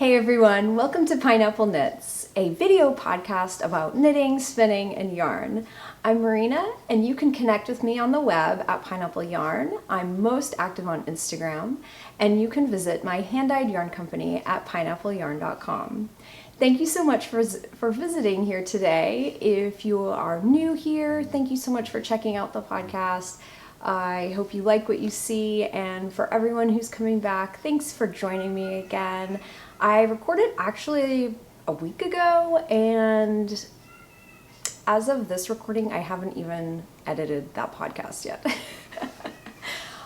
Hey everyone, welcome to Pineapple Knits, a video podcast about knitting, spinning, and yarn. I'm Marina, and you can connect with me on the web at Pineapple Yarn. I'm most active on Instagram, and you can visit my hand-dyed yarn company at pineappleyarn.com. Thank you so much for visiting here today. If you are new here, thank you so much for checking out the podcast. I hope you like what you see, and for everyone who's coming back, thanks for joining me again. I recorded actually a week ago, and as of this recording, I haven't even edited that podcast yet.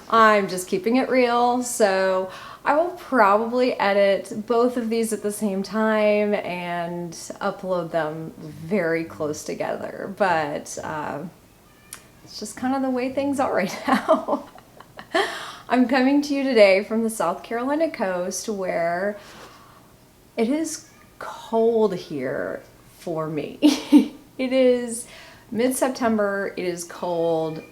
I'm just keeping it real, so I will probably edit both of these at the same time and upload them very close together, but it's just kind of the way things are right now. I'm coming to you today from the South Carolina coast, where it is cold here for me. It is mid-September, it is cold,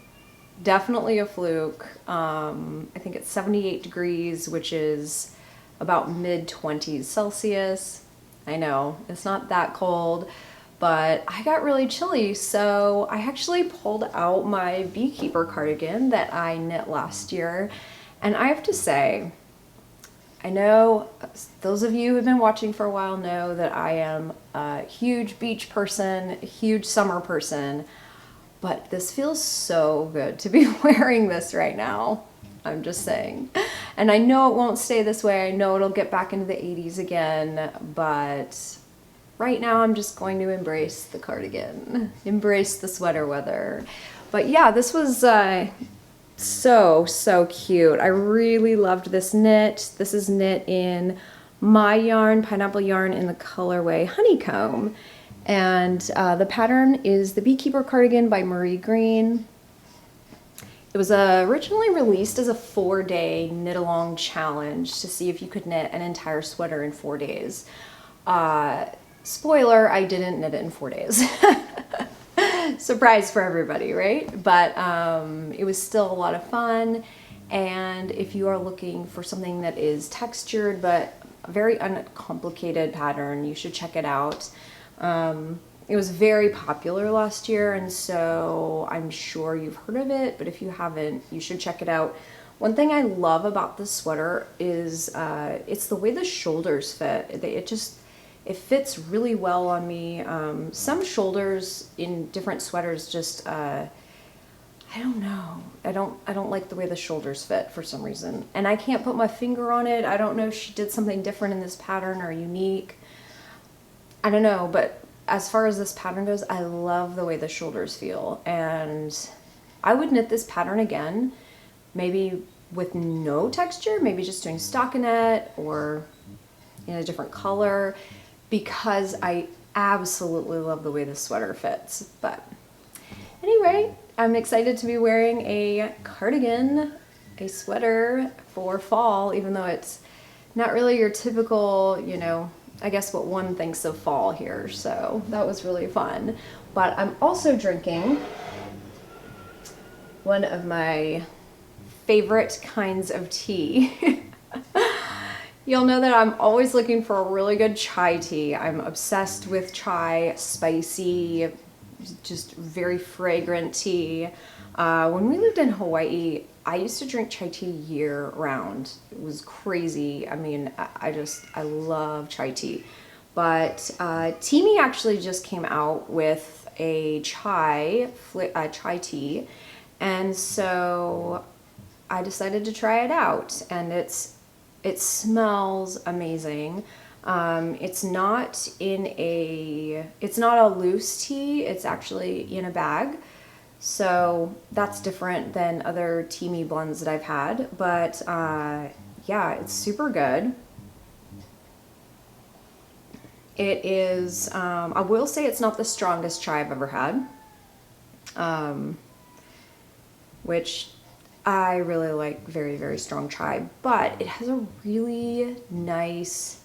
definitely a fluke. I think it's 78 degrees, which is about mid-20s Celsius. I know, it's not that cold, but I got really chilly, so I actually pulled out my Beekeeper cardigan that I knit last year, and I have to say, I know those of you who have been watching for a while know that I am a huge beach person, a huge summer person, but this feels so good to be wearing this right now. I'm just saying. And I know it won't stay this way. I know it'll get back into the 80s again, but right now I'm just going to embrace the cardigan, embrace the sweater weather. But yeah, this was so cute. I really loved this knit. This is knit in my yarn, Pineapple Yarn, in the colorway Honeycomb. And the pattern is the Beekeeper cardigan by Marie Green. It was originally released as a 4-day knit-along challenge to see if you could knit an entire sweater in 4 days. Spoiler, I didn't knit it in 4 days. Surprise for everybody, right? But it was still a lot of fun, and if you are looking for something that is textured but a very uncomplicated pattern, you should check it out. It was very popular last year, and so I'm sure you've heard of it, but if you haven't, you should check it out. One thing I love about this sweater is it's the way the shoulders fit. It fits really well on me. Some shoulders in different sweaters just, I don't know. I don't like the way the shoulders fit for some reason. And I can't put my finger on it. I don't know if she did something different in this pattern or unique. I don't know, but as far as this pattern goes, I love the way the shoulders feel. And I would knit this pattern again, maybe with no texture, maybe just doing stockinette or in a different color, because I absolutely love the way this sweater fits. But anyway, I'm excited to be wearing a cardigan, a sweater for fall, even though it's not really your typical, you know, I guess what one thinks of fall here. So that was really fun. But I'm also drinking one of my favorite kinds of tea. You'll know that I'm always looking for a really good chai tea. I'm obsessed with chai, spicy, just very fragrant tea. When we lived in Hawaii, I used to drink chai tea year round. It was crazy. I mean, I love chai tea. But Teami actually just came out with a chai tea, and so I decided to try it out, and it smells amazing. It's not a loose tea, it's actually in a bag. So that's different than other Teami blends that I've had, but yeah, it's super good. It is, I will say it's not the strongest chai I've ever had, which I really like very, very strong chai, but it has a really nice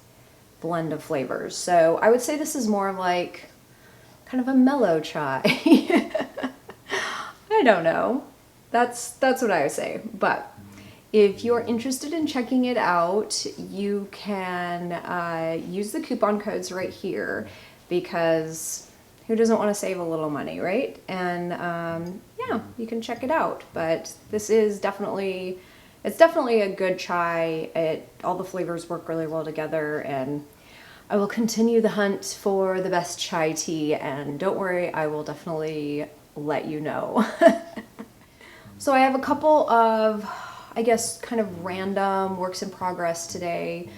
blend of flavors. So I would say this is more of like kind of a mellow chai. I don't know. That's what I would say. But If you're interested in checking it out, you can use the coupon codes right here, because who doesn't want to save a little money, right? And yeah, you can check it out. But this is definitely, it's definitely a good chai. All the flavors work really well together, and I will continue the hunt for the best chai tea, and don't worry, I will definitely let you know. So I have a couple of, I guess, kind of random works in progress today.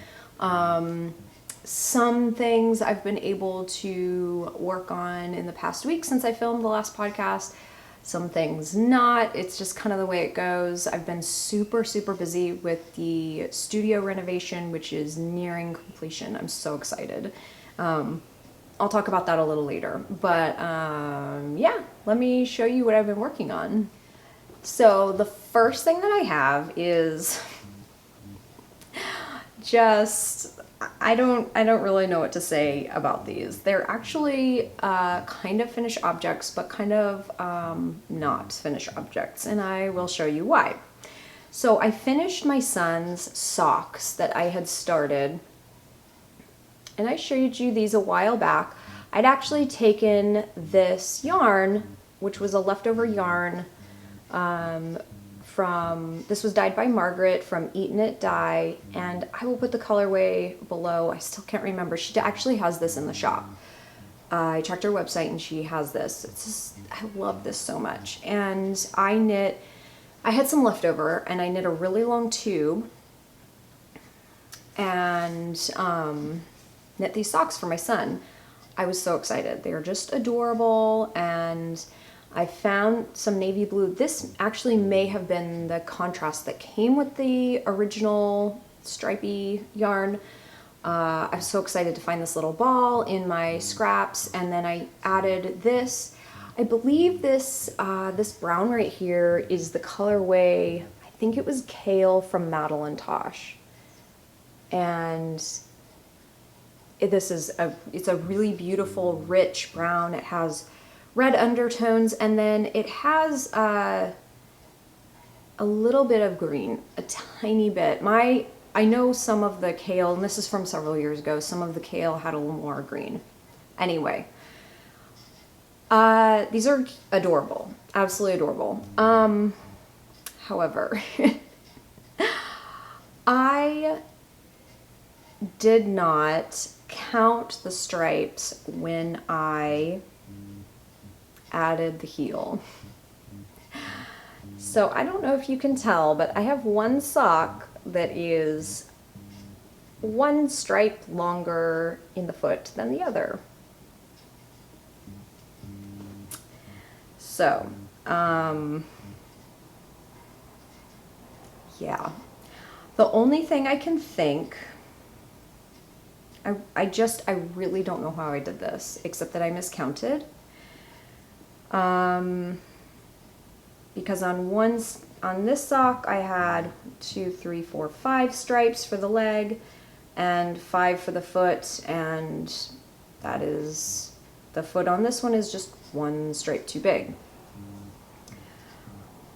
Some things I've been able to work on in the past week since I filmed the last podcast. Some things not. It's just kind of the way it goes. I've been super, super busy with the studio renovation, which is nearing completion. I'm so excited. I'll talk about that a little later. But yeah, let me show you what I've been working on. So the first thing that I have is just, I don't really know what to say about these. They're actually kind of finished objects, but kind of not finished objects, and I will show you why. So I finished my son's socks that I had started, and I showed you these a while back. I'd actually taken this yarn, which was a leftover yarn this was dyed by Margaret from Eatin' It Dye, and I will put the colorway below. I still can't remember. She actually has this in the shop. I checked her website and she has this. It's just, I love this so much. And I had some leftover, and I knit a really long tube and knit these socks for my son. I was so excited. They are just adorable, and I found some navy blue. This actually may have been the contrast that came with the original stripy yarn. I was so excited to find this little ball in my scraps, and then I added this. I believe this this brown right here is the colorway, I think it was Kale from Madelinetosh. And it's a really beautiful, rich brown. It has red undertones, and then it has a little bit of green, a tiny bit. I know some of the Kale, and this is from several years ago, some of the Kale had a little more green. Anyway, these are adorable, absolutely adorable. However, I did not count the stripes when I added the heel. So I don't know if you can tell, but I have one sock that is one stripe longer in the foot than the other. So, yeah. The only thing I can think, I really don't know how I did this, except that I miscounted. Because on this sock I had 2, 3, 4, 5 stripes for the leg and 5 for the foot, and that is, the foot on this one is just 1 stripe too big.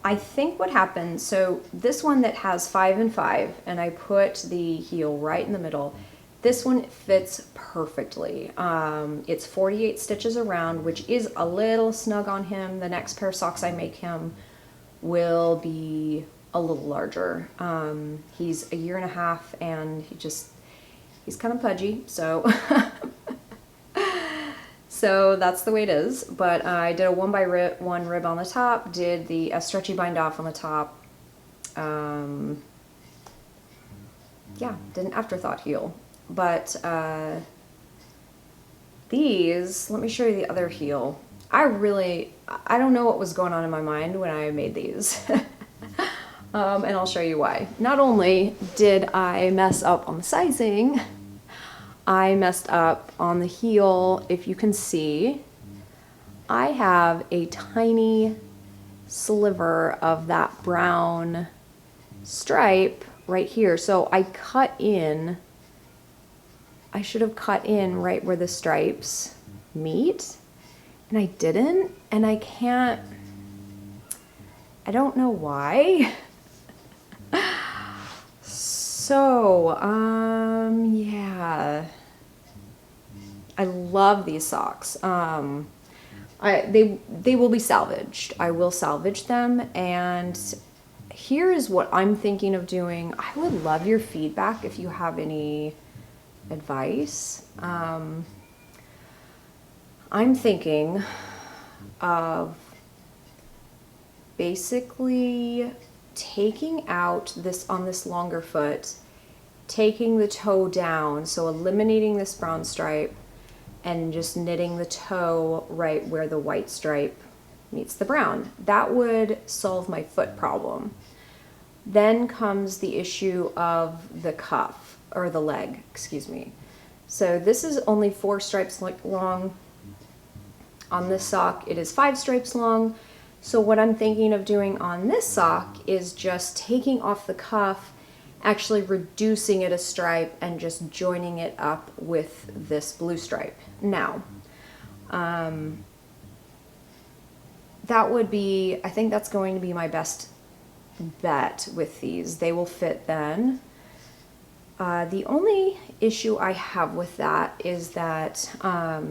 I think what happened, so this one that has 5 and 5, and I put the heel right in the middle, this one fits perfectly. It's 48 stitches around, which is a little snug on him. The next pair of socks I make him will be a little larger. He's a year and a half, and he's kind of pudgy, so so that's the way it is. But I did a 1x1 rib on the top, did a stretchy bind off on the top. Yeah, did an afterthought heel. But these, let me show you the other heel. I don't know what was going on in my mind when I made these. And I'll show you why. Not only did I mess up on the sizing, I messed up on the heel. If you can see, I have a tiny sliver of that brown stripe right here. So I should have cut in right where the stripes meet, and I didn't, and I don't know why. So, yeah, I love these socks. They will be salvaged. I will salvage them, and here is what I'm thinking of doing. I would love your feedback if you have any advice. I'm thinking of basically taking out this on this longer foot, taking the toe down, so eliminating this brown stripe, and just knitting the toe right where the white stripe meets the brown. That would solve my foot problem. Then comes the issue of the cuff, or the leg, excuse me. So this is only 4 stripes long. On this sock, it is 5 stripes long. So what I'm thinking of doing on this sock is just taking off the cuff, actually reducing it a stripe, and just joining it up with this blue stripe. Now, that would be, I think that's going to be my best bet with these. They will fit then. The only issue I have with that is that I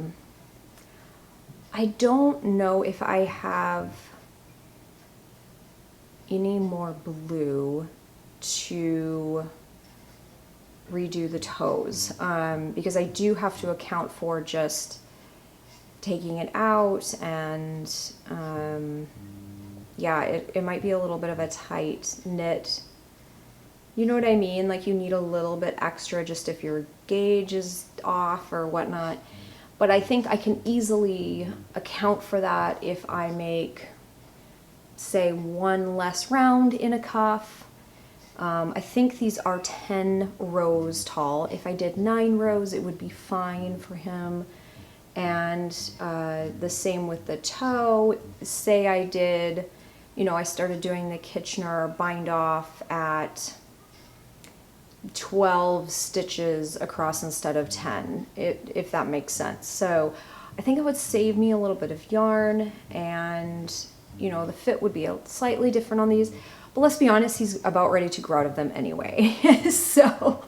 don't know if I have any more blue to redo the toes, because I do have to account for just taking it out, and yeah, it might be a little bit of a tight knit. You know what I mean? Like, you need a little bit extra just if your gauge is off or whatnot. But I think I can easily account for that if I make, say, 1 less round in a cuff. I think these are 10 rows tall. If I did 9 rows, it would be fine for him. And the same with the toe. Say I did, you know, I started doing the Kitchener bind off at 12 stitches across instead of 10, if that makes sense. So I think it would save me a little bit of yarn, and you know, the fit would be slightly different on these, but let's be honest, he's about ready to grow out of them anyway. So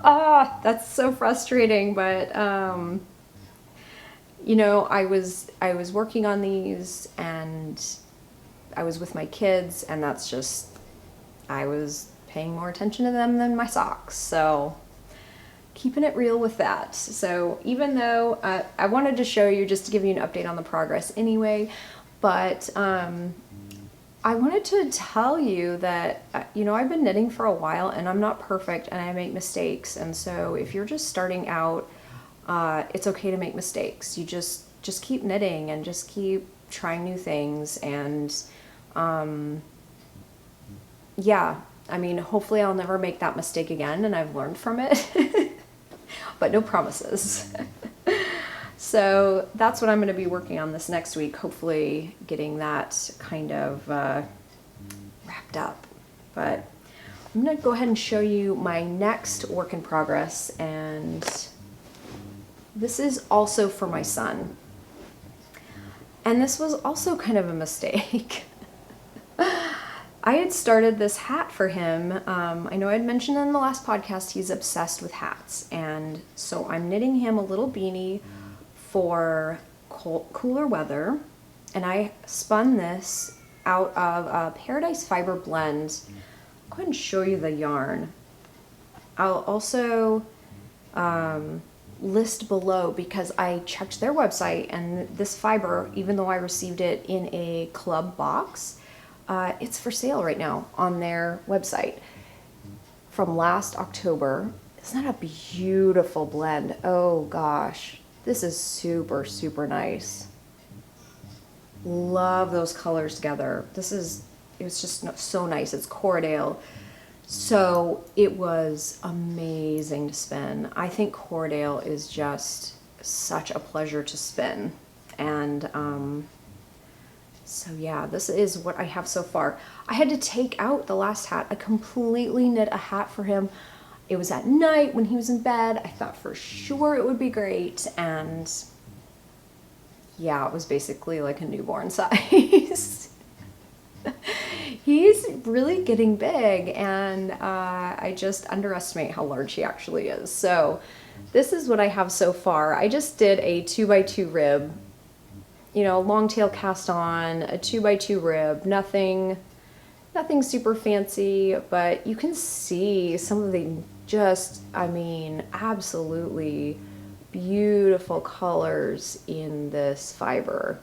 that's so frustrating. But you know, I was working on these, and I was with my kids, and that's just, I was paying more attention to them than my socks. So keeping it real with that. So even though I wanted to show you, just to give you an update on the progress anyway, but I wanted to tell you that, you know, I've been knitting for a while, and I'm not perfect, and I make mistakes. And so if you're just starting out, it's okay to make mistakes. You just keep knitting and just keep trying new things. And yeah, I mean, hopefully I'll never make that mistake again, and I've learned from it, but no promises. So that's what I'm going to be working on this next week, hopefully getting that kind of wrapped up. But I'm going to go ahead and show you my next work in progress, and this is also for my son. And this was also kind of a mistake. I had started this hat for him. I know I had mentioned in the last podcast he's obsessed with hats, and so I'm knitting him a little beanie for cooler weather, and I spun this out of a Paradise Fiber blend. I'll go ahead and show you the yarn. I'll also list below, because I checked their website, and this fiber, even though I received it in a club box, it's for sale right now on their website from last October. Isn't that a beautiful blend? Oh gosh, this is super, super nice. Love those colors together. It was just so nice. It's Corriedale. So it was amazing to spin. I think Corriedale is just such a pleasure to spin. And so yeah, this is what I have so far. I had to take out the last hat. I completely knit a hat for him. It was at night when he was in bed. I thought for sure it would be great. And yeah, it was basically like a newborn size. He's really getting big, and I just underestimate how large he actually is. So this is what I have so far. I just did a 2x2 rib, you know, long tail cast on, a 2x2 rib, nothing super fancy, but you can see some of the just, I mean, absolutely beautiful colors in this fiber.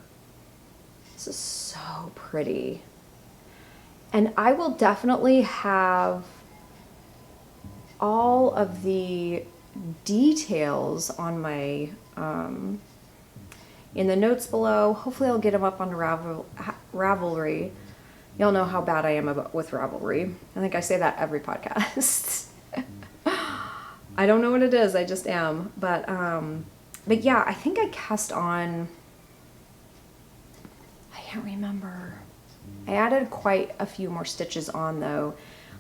This is so pretty. And I will definitely have all of the details on my, in the notes below. Hopefully I'll get them up on Ravelry. Y'all know how bad I am with Ravelry. I think I say that every podcast. I don't know what it is, I just am. But yeah, I think I cast on, I can't remember. I added quite a few more stitches on though.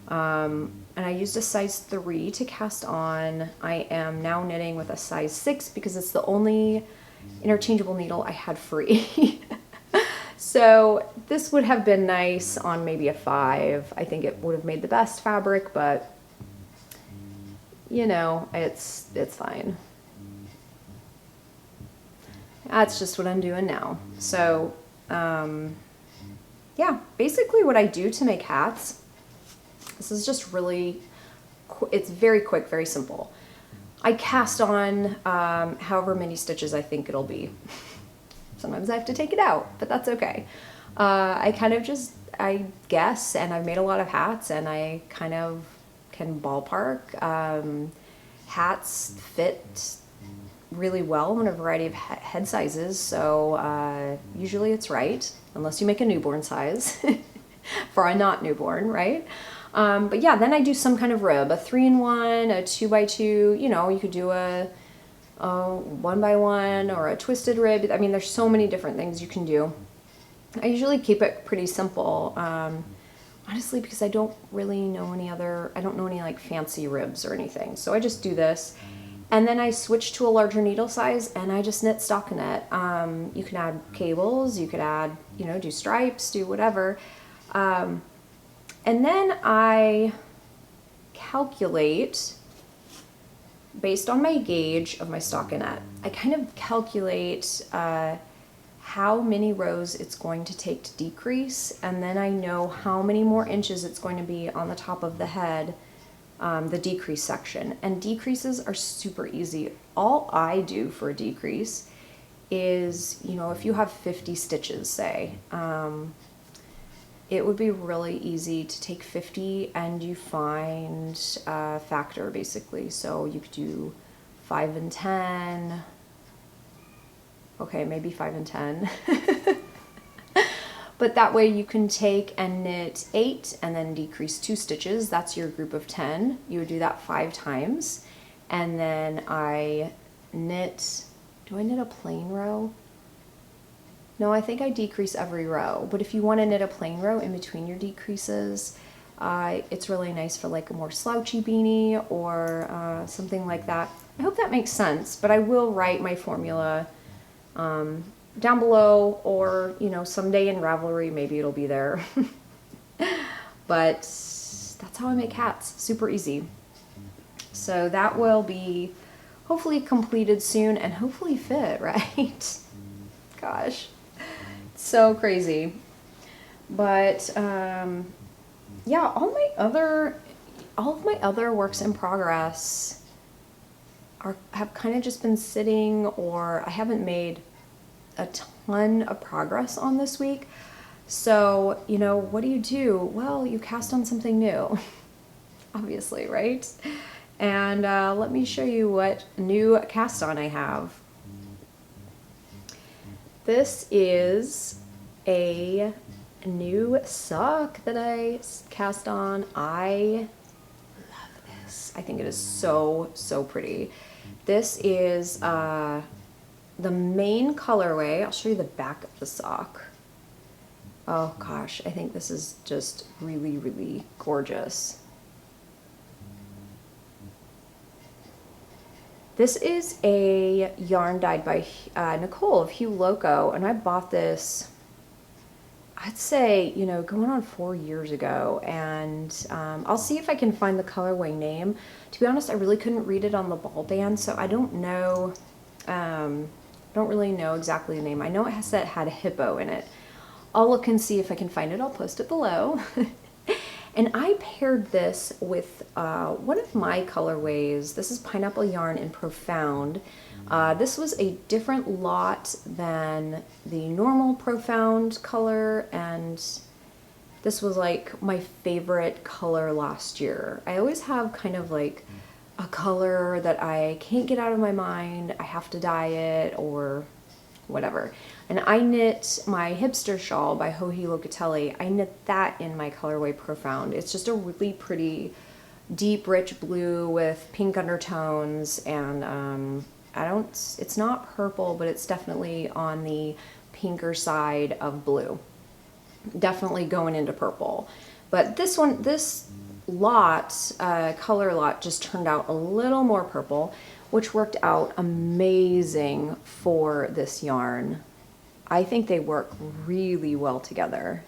And I used a size 3 to cast on. I am now knitting with a size 6 because it's the only interchangeable needle I had free. So this would have been nice on maybe a 5. I think it would have made the best fabric, but you know, it's fine. That's just what I'm doing now. So, yeah, basically what I do to make hats, this is just really, it's very quick, very simple. I cast on however many stitches I think it'll be. Sometimes I have to take it out, but that's okay. I kind of just, I guess, and I've made a lot of hats, and I kind of can ballpark. Hats fit really well in a variety of head sizes, so usually it's right, unless you make a newborn size for a not newborn, right? But yeah, then I do some kind of rib, a 3-in-1, a 2x2, you know, you could do a 1x1 or a twisted rib. I mean, there's so many different things you can do. I usually keep it pretty simple, honestly, because I don't really know any other, I don't know any like fancy ribs or anything. So I just do this. And then I switch to a larger needle size and I just knit stockinette. You can add cables, you could add, you know, do stripes, do whatever. And then I calculate, based on my gauge of my stockinette, I kind of calculate how many rows it's going to take to decrease, and then I know how many more inches it's going to be on the top of the head, the decrease section. And decreases are super easy. All I do for a decrease is, you know, if you have 50 stitches, say, it would be really easy to take 50 and you find a factor basically. So you could do 5 and 10. Okay, maybe 5 and 10. But that way you can take and knit 8 and then decrease 2 stitches. That's your group of 10. You would do that 5 times. And then I knit, do I knit a plain row? No, I think I decrease every row. But if you want to knit a plain row in between your decreases, it's really nice for like a more slouchy beanie or something like that. I hope that makes sense, but I will write my formula down below, or, you know, someday in Ravelry, maybe it'll be there. But that's how I make hats, super easy. So that will be hopefully completed soon and hopefully fit, right? Gosh, so crazy. But yeah, all of my other works in progress have kind of just been sitting, or I haven't made a ton of progress on this week. So, you know, what do? Well, you cast on something new, obviously, right? And let me show you what new cast on I have. This is a new sock that I cast on. I love this. I think it is so, so pretty. This is the main colorway. I'll show you the back of the sock. Oh gosh, I think this is just really, really gorgeous. This is a yarn dyed by Nicole of LOCO, and I bought this, I'd say, you know, going on 4 years ago, and I'll see if I can find the colorway name. To be honest, I really couldn't read it on the ball band, so I don't know, don't really know exactly the name. I know it had a hippo in it. I'll look and see if I can find it. I'll post it below. And I paired this with one of my colorways. This is Pineapple Yarn in Profound. This was a different lot than the normal Profound color, and this was like my favorite color last year. I always have kind of like a color that I can't get out of my mind. I have to dye it or whatever. And I knit my hipster shawl by Joji Locatelli. I knit that in my colorway Profound. It's just a really pretty deep rich blue with pink undertones, and it's not purple, but it's definitely on the pinker side of blue. Definitely going into purple. But this lot, color lot, just turned out a little more purple, which worked out amazing for this yarn. I think they work really well together.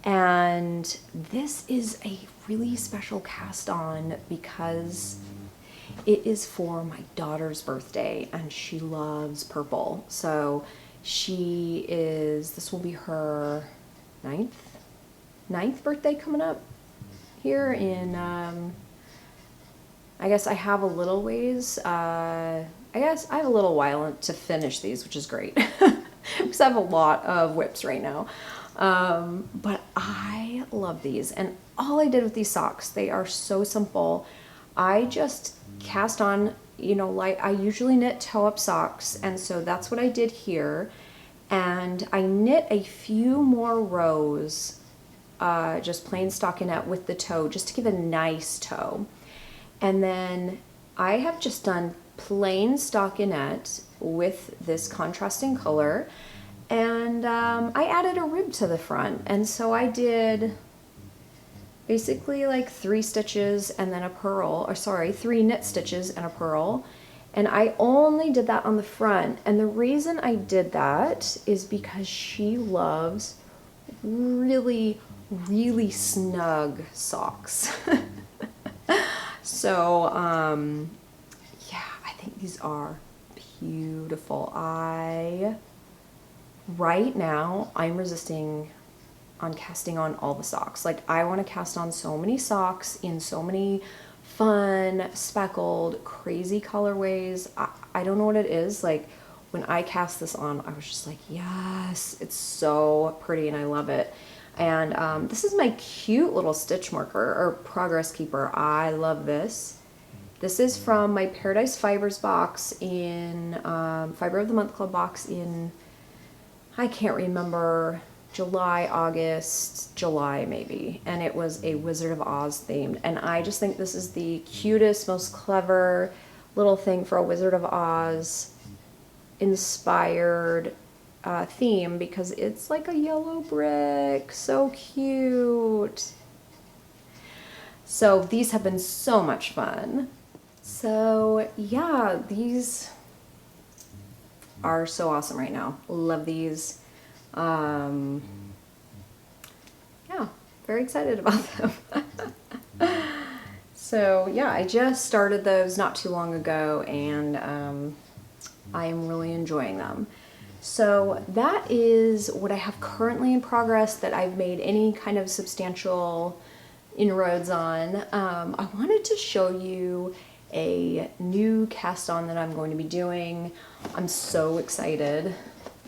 And this is a really special cast on because it is for my daughter's birthday and she loves purple. So this will be her ninth birthday coming up here in, I guess I have a little ways, I guess I have a little while to finish these, which is great because I have a lot of whips right now. But I love these, and all I did with these socks, they are so simple. I just cast on, you know, like I usually knit toe-up socks, and so that's what I did here. And I knit a few more rows, just plain stockinette with the toe, just to give a nice toe. And then I have just done plain stockinette with this contrasting color, and I added a rib to the front, and so I did basically like 3 stitches and then a purl, or sorry, 3 knit stitches and a purl, and I only did that on the front. And the reason I did that is because she loves really, really snug socks. So yeah, I think these are beautiful. Right now, I'm resisting on casting on all the socks. Like, I want to cast on so many socks in so many fun, speckled, crazy colorways. I don't know what it is. Like, when I cast this on, I was just like, yes, it's so pretty and I love it. And this is my cute little stitch marker, or progress keeper. I love this. This is from my Paradise Fibers box in, Fiber of the Month Club box in, I can't remember, July, August, July maybe. And it was a Wizard of Oz themed. And I just think this is the cutest, most clever little thing for a Wizard of Oz inspired theme, because it's like a yellow brick. So cute. So these have been so much fun. So yeah, these are so awesome right now. Love these. Yeah, very excited about them. So yeah, I just started those not too long ago, and I am really enjoying them. So that is what I have currently in progress that I've made any kind of substantial inroads on. I wanted to show you a new cast on that I'm going to be doing. I'm so excited,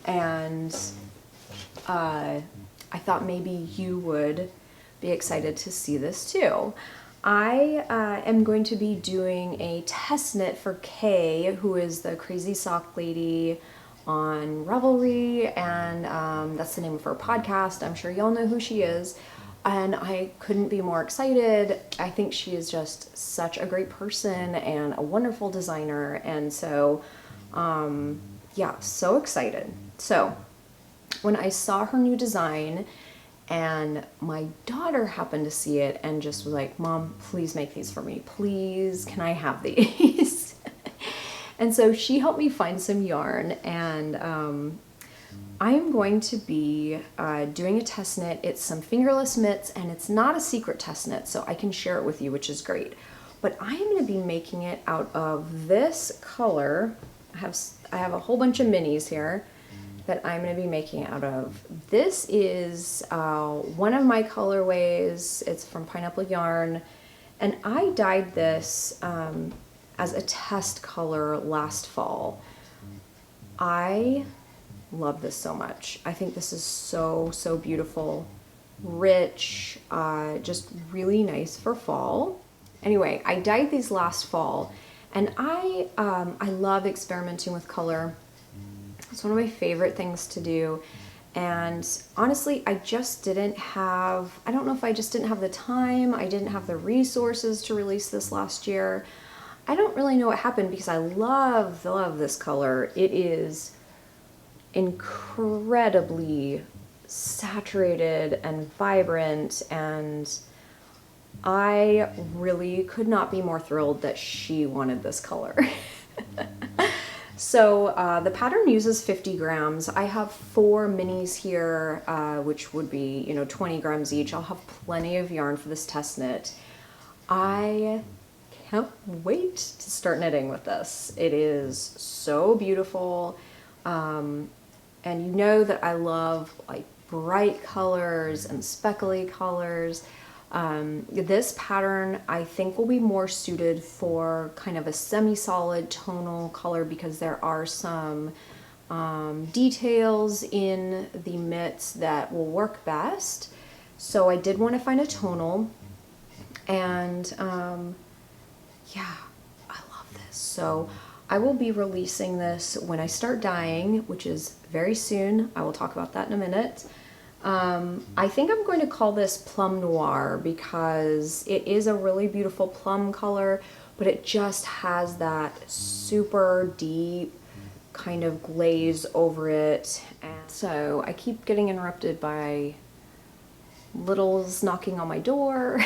and I thought maybe you would be excited to see this too. I am going to be doing a test knit for Kale, who is the crazy sock lady on Ravelry, and that's the name of her podcast. I'm sure y'all know who she is, and I couldn't be more excited. I think she is just such a great person and a wonderful designer, and so yeah, so excited. So when I saw her new design, and my daughter happened to see it and just was like, Mom, please make these for me. Please, can I have these? And so she helped me find some yarn, and I'm going to be doing a test knit. It's some fingerless mitts, and it's not a secret test knit, so I can share it with you, which is great. But I am going to be making it out of this color. I have a whole bunch of minis here that I'm going to be making out of. This is one of my colorways. It's from Pineapple Yarn, and I dyed this as a test color last fall. I love this so much. I think this is so beautiful, rich, just really nice for fall. Anyway, I dyed these last fall, and I love experimenting with color. It's one of my favorite things to do. And honestly, I just didn't have, I don't know if I just didn't have the time, I didn't have the resources to release this last year. I don't really know what happened, because I love this color. It is incredibly saturated and vibrant, and I really could not be more thrilled that she wanted this color. So the pattern uses 50 grams. I have 4 minis here, which would be, 20 grams each. I'll have plenty of yarn for this test knit. I can't wait to start knitting with this. It is so beautiful. And you know that I love like bright colors and speckly colors. This pattern I think will be more suited for kind of a semi-solid tonal color, because there are some details in the mitts that will work best. So I did want to find a tonal, and yeah, I love this. So I will be releasing this when I start dyeing, which is very soon. I will talk about that in a minute. I think I'm going to call this Plum Noir, because it is a really beautiful plum color, but it just has that super deep kind of glaze over it. And so I keep getting interrupted by littles knocking on my door.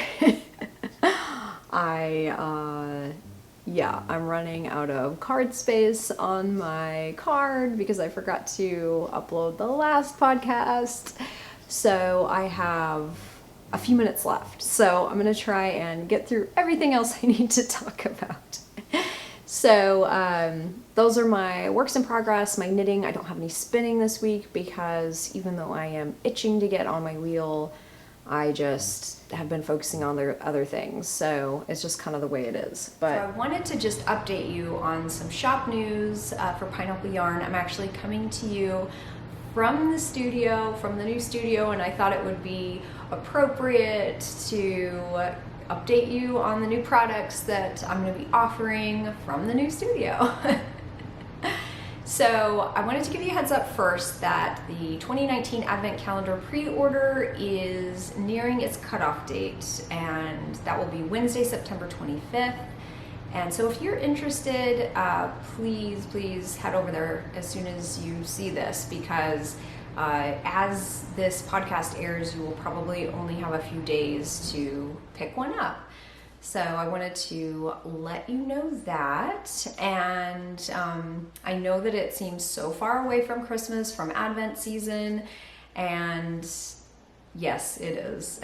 Yeah, I'm running out of card space on my card because I forgot to upload the last podcast. So I have a few minutes left. So I'm going to try and get through everything else I need to talk about. So those are my works in progress, my knitting. I don't have any spinning this week, because even though I am itching to get on my wheel, I just have been focusing on other things, so it's just kind of the way it is. But so I wanted to just update you on some shop news for Pineapple Yarn. I'm actually coming to you from the studio, from the new studio, and I thought it would be appropriate to update you on the new products that I'm going to be offering from the new studio. So I wanted to give you a heads up first that the 2019 Advent Calendar pre-order is nearing its cutoff date, and that will be Wednesday, September 25th. And so if you're interested, please head over there as soon as you see this, because as this podcast airs, you will probably only have a few days to pick one up. So I wanted to let you know that, and I know that it seems so far away from Christmas, from Advent season, and yes, it is.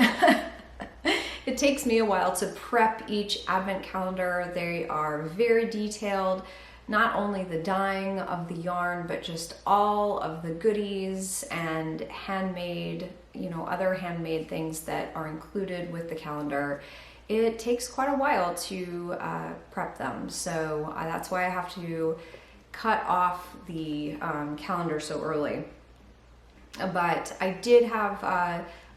It takes me a while to prep each Advent calendar. They are very detailed, not only the dyeing of the yarn, but just all of the goodies and handmade, other handmade things that are included with the calendar. It takes quite a while to prep them, so that's why I have to cut off the calendar so early. But I did have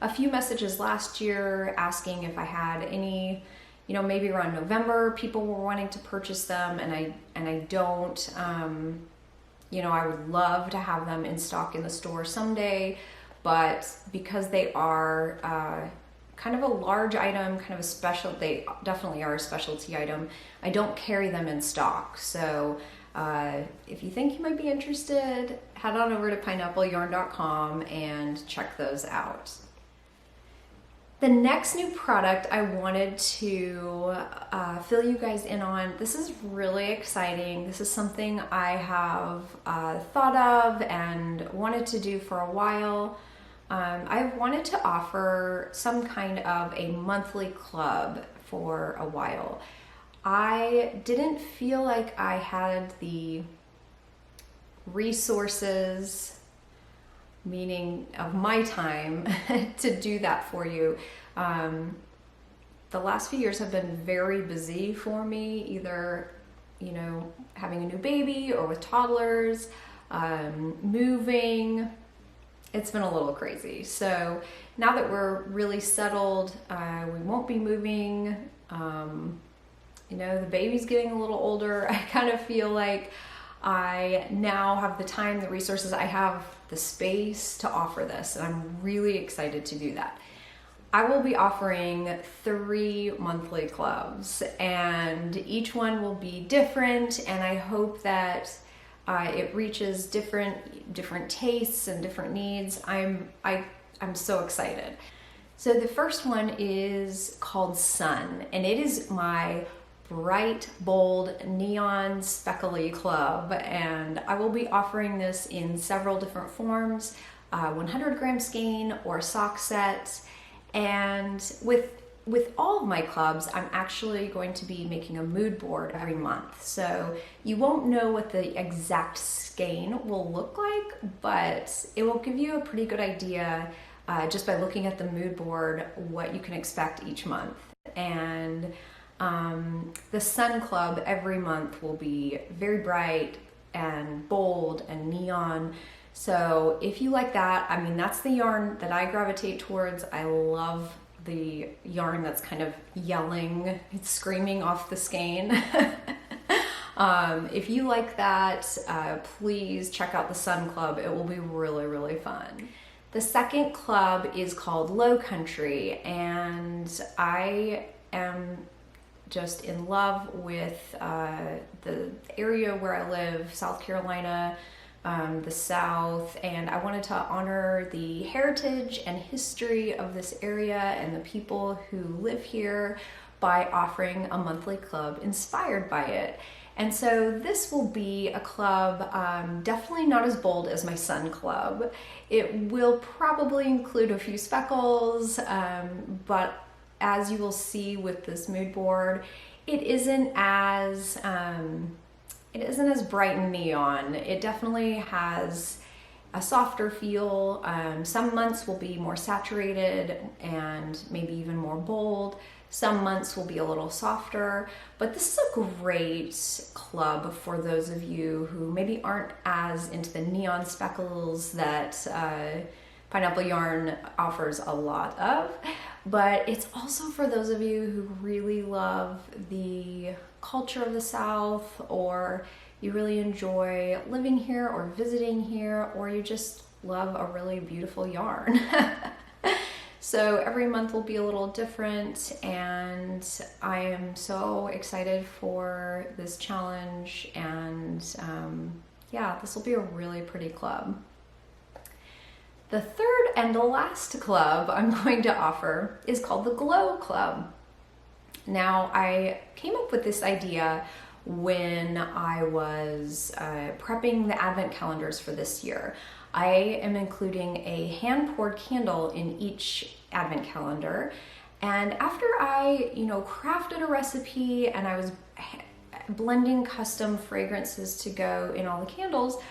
a few messages last year asking if I had any, maybe around November, people were wanting to purchase them, and I don't. I would love to have them in stock in the store someday, but because they are kind of a large item, kind of a special, they definitely are a specialty item, I don't carry them in stock. So if you think you might be interested, head on over to pineappleyarn.com and check those out. The next new product I wanted to fill you guys in on, this is really exciting. This is something I have thought of and wanted to do for a while. I've wanted to offer some kind of a monthly club for a while. I didn't feel like I had the resources, meaning of my time, to do that for you. The last few years have been very busy for me, either, you know, having a new baby or with toddlers, moving. It's been a little crazy. So now that we're really settled, we won't be moving. You know, the baby's getting a little older. I kind of feel like I now have the time, the resources, I have the space to offer this, and I'm really excited to do that. I will be offering 3 monthly clubs, and each one will be different, and I hope that it reaches different tastes and different needs. I'm so excited. So the first one is called Sun, and it is my bright, bold, neon, speckly club, and I will be offering this in several different forms, 100 gram skein or sock set. And with all of my clubs, I'm actually going to be making a mood board every month. So you won't know what the exact skein will look like, but it will give you a pretty good idea just by looking at the mood board what you can expect each month. And the Sun Club every month will be very bright and bold and neon. So if you like that, I mean, that's the yarn that I gravitate towards. I love the yarn that's kind of yelling, it's screaming off the skein. If you like that, please check out the Sun Club. It will be really, really fun. The second club is called Low Country, and I am just in love with the area where I live, South Carolina, the South, and I wanted to honor the heritage and history of this area and the people who live here by offering a monthly club inspired by it. And so this will be a club definitely not as bold as my Sun Club. It will probably include a few speckles, but as you will see with this mood board, it isn't as bright and neon. It definitely has a softer feel. Some months will be more saturated and maybe even more bold. Some months will be a little softer, but this is a great club for those of you who maybe aren't as into the neon speckles that Pineapple Yarn offers a lot of, but it's also for those of you who really love the culture of the South, or you really enjoy living here or visiting here, or you just love a really beautiful yarn. So every month will be a little different, and I am so excited for this challenge, and yeah, this will be a really pretty club. The third and last club I'm going to offer is called the Glow Club. Now, I came up with this idea when I was prepping the advent calendars for this year. I am including a hand-poured candle in each advent calendar, and after I, crafted a recipe and I was blending custom fragrances to go in all the candles,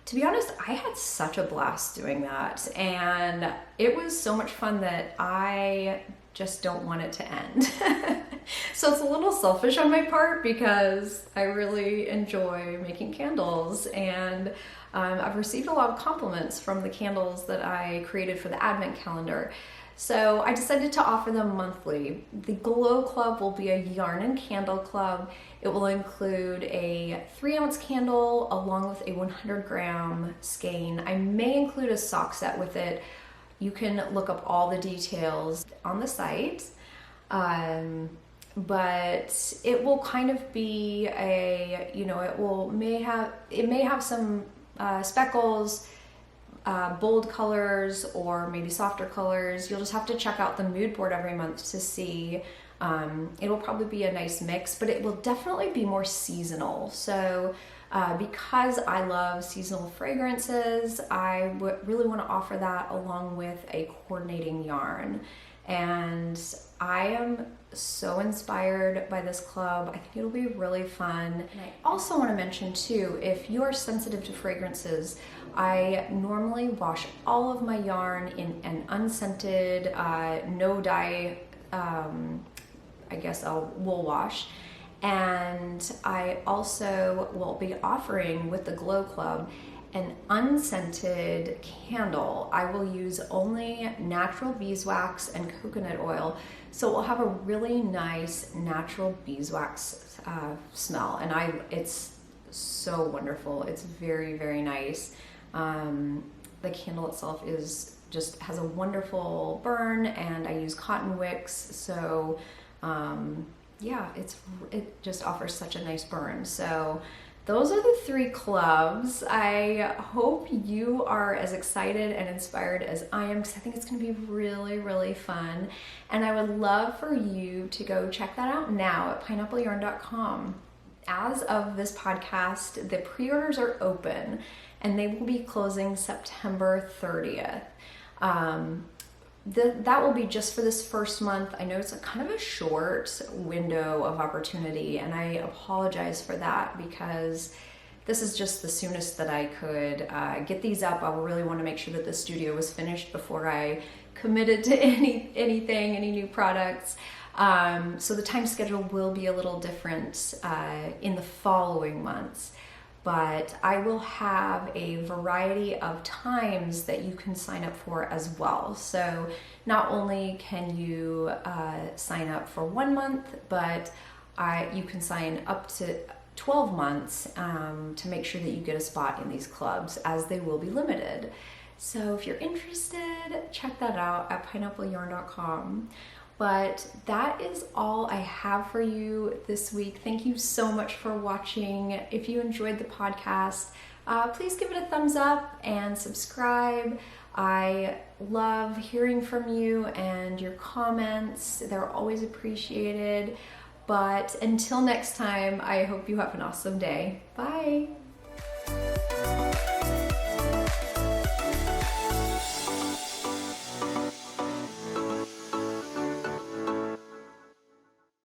to be honest, I had such a blast doing that, and it was so much fun that I just don't want it to end. So it's a little selfish on my part because I really enjoy making candles, and I've received a lot of compliments from the candles that I created for the advent calendar. So I decided to offer them monthly. The Glow Club will be a yarn and candle club. It will include a 3-ounce candle along with a 100 gram skein. I may include a sock set with it. You can look up all the details on the site. But it will kind of be a, it may have some speckles, bold colors or maybe softer colors. You'll just have to check out the mood board every month to see. It'll probably be a nice mix, but it will definitely be more seasonal. So because I love seasonal fragrances, I really want to offer that along with a coordinating yarn. And I am so inspired by this club. I think it'll be really fun. And I also want to mention too, if you're sensitive to fragrances, I normally wash all of my yarn in an unscented, no dye, I guess a wool wash. And I also will be offering with the Glow Club an unscented candle. I will use only natural beeswax and coconut oil, so it will have a really nice natural beeswax smell, and it's so wonderful. It's very, very nice. The candle itself has a wonderful burn, and I use cotton wicks, so yeah, it just offers such a nice burn. So those are the 3 clubs. I hope you are as excited and inspired as I am, because I think it's going to be really, really fun. And I would love for you to go check that out now at pineappleyarn.com. As of this podcast, the pre-orders are open and they will be closing September 30th. That will be just for this first month. I know it's kind of a short window of opportunity, and I apologize for that because this is just the soonest that I could get these up. I really want to make sure that the studio was finished before I committed to any new products. So the time schedule will be a little different in the following months. But I will have a variety of times that you can sign up for as well. So not only can you sign up for 1 month, but you can sign up to 12 months to make sure that you get a spot in these clubs, as they will be limited. So if you're interested, check that out at pineappleyarn.com. But that is all I have for you this week. Thank you so much for watching. If you enjoyed the podcast, please give it a thumbs up and subscribe. I love hearing from you and your comments. They're always appreciated. But until next time, I hope you have an awesome day. Bye.